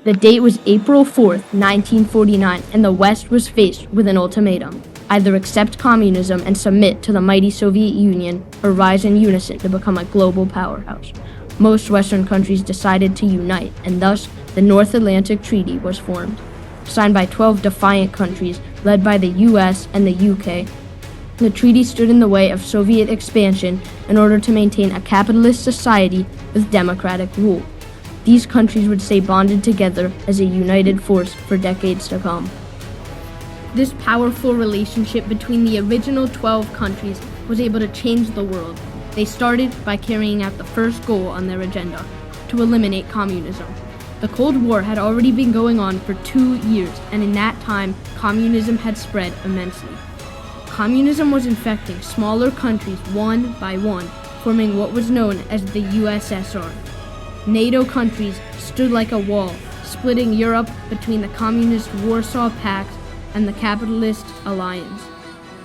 The date was April 4th, 1949, and the West was faced with an ultimatum. Either accept communism and submit to the mighty Soviet Union, or rise in unison to become a global powerhouse. Most Western countries decided to unite, and thus the North Atlantic Treaty was formed. Signed by 12 defiant countries, led by the US and the UK, the treaty stood in the way of Soviet expansion in order to maintain a capitalist society with democratic rule. These countries would stay bonded together as a united force for decades to come. This powerful relationship between the original 12 countries was able to change the world. They started by carrying out the first goal on their agenda, to eliminate communism. The Cold War had already been going on for 2 years, and in that time, communism had spread immensely. Communism was infecting smaller countries one by one, forming what was known as the USSR. NATO countries stood like a wall, splitting Europe between the communist Warsaw Pact and the capitalist Alliance.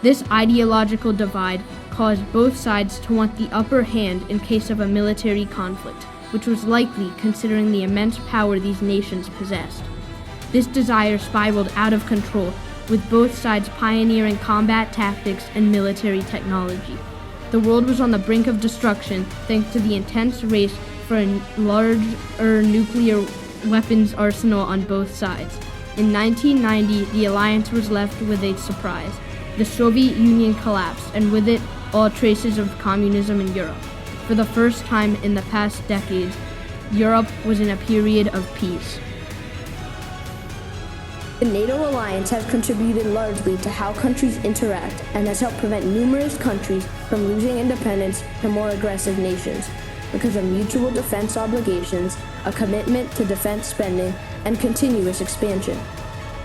This ideological divide caused both sides to want the upper hand in case of a military conflict, which was likely considering the immense power these nations possessed. This desire spiraled out of control, with both sides pioneering combat tactics and military technology. The world was on the brink of destruction thanks to the intense race for a larger nuclear weapons arsenal on both sides. In 1990, the alliance was left with a surprise. The Soviet Union collapsed, and with it, all traces of communism in Europe. For the first time in the past decades, Europe was in a period of peace. The NATO Alliance has contributed largely to how countries interact and has helped prevent numerous countries from losing independence to more aggressive nations because of mutual defense obligations, a commitment to defense spending, and continuous expansion.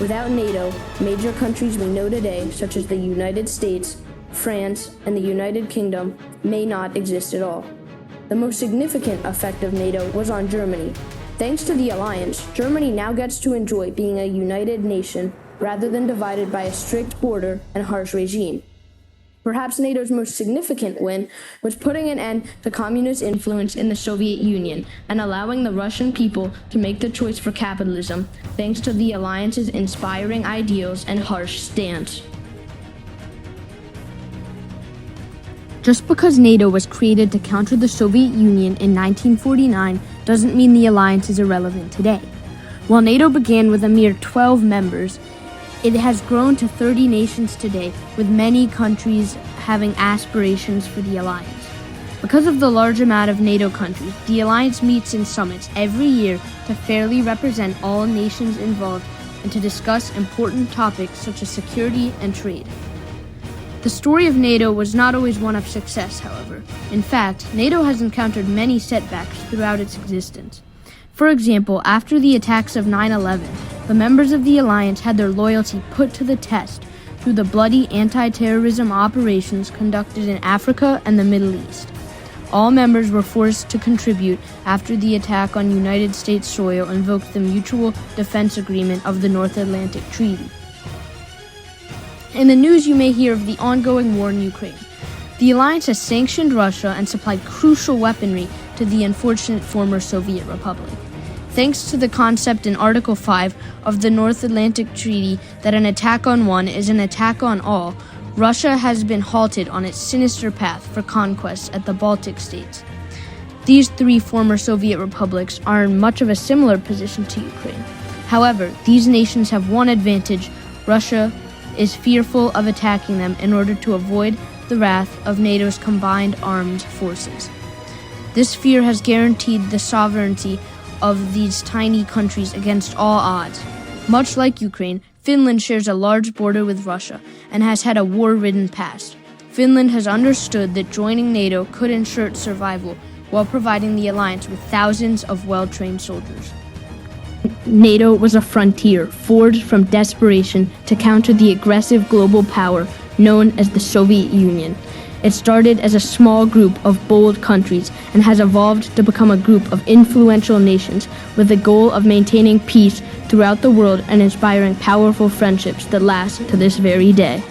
Without NATO, major countries we know today, such as the United States, France, and the United Kingdom, may not exist at all. The most significant effect of NATO was on Germany. Thanks to the alliance, Germany now gets to enjoy being a united nation rather than divided by a strict border and harsh regime. Perhaps NATO's most significant win was putting an end to communist influence in the Soviet Union and allowing the Russian people to make the choice for capitalism, thanks to the alliance's inspiring ideals and harsh stance. Just because NATO was created to counter the Soviet Union in 1949 doesn't mean the alliance is irrelevant today. While NATO began with a mere 12 members, it has grown to 30 nations today, with many countries having aspirations for the alliance. Because of the large amount of NATO countries, the alliance meets in summits every year to fairly represent all nations involved and to discuss important topics such as security and trade. The story of NATO was not always one of success, however. In fact, NATO has encountered many setbacks throughout its existence. For example, after the attacks of 9/11, the members of the alliance had their loyalty put to the test through the bloody anti-terrorism operations conducted in Africa and the Middle East. All members were forced to contribute after the attack on United States soil invoked the Mutual Defense Agreement of the North Atlantic Treaty. In the news, you may hear of the ongoing war in Ukraine. The alliance has sanctioned Russia and supplied crucial weaponry to the unfortunate former Soviet Republic. Thanks to the concept in Article 5 of the North Atlantic Treaty that an attack on one is an attack on all, Russia has been halted on its sinister path for conquest at the Baltic states. These three former Soviet republics are in much of a similar position to Ukraine. However, these nations have one advantage: Russia is fearful of attacking them in order to avoid the wrath of NATO's combined armed forces. This fear has guaranteed the sovereignty of these tiny countries against all odds. Much like Ukraine, Finland shares a large border with Russia and has had a war-ridden past. Finland has understood that joining NATO could ensure its survival while providing the alliance with thousands of well-trained soldiers. NATO was a frontier forged from desperation to counter the aggressive global power known as the Soviet Union. It started as a small group of bold countries and has evolved to become a group of influential nations with the goal of maintaining peace throughout the world and inspiring powerful friendships that last to this very day.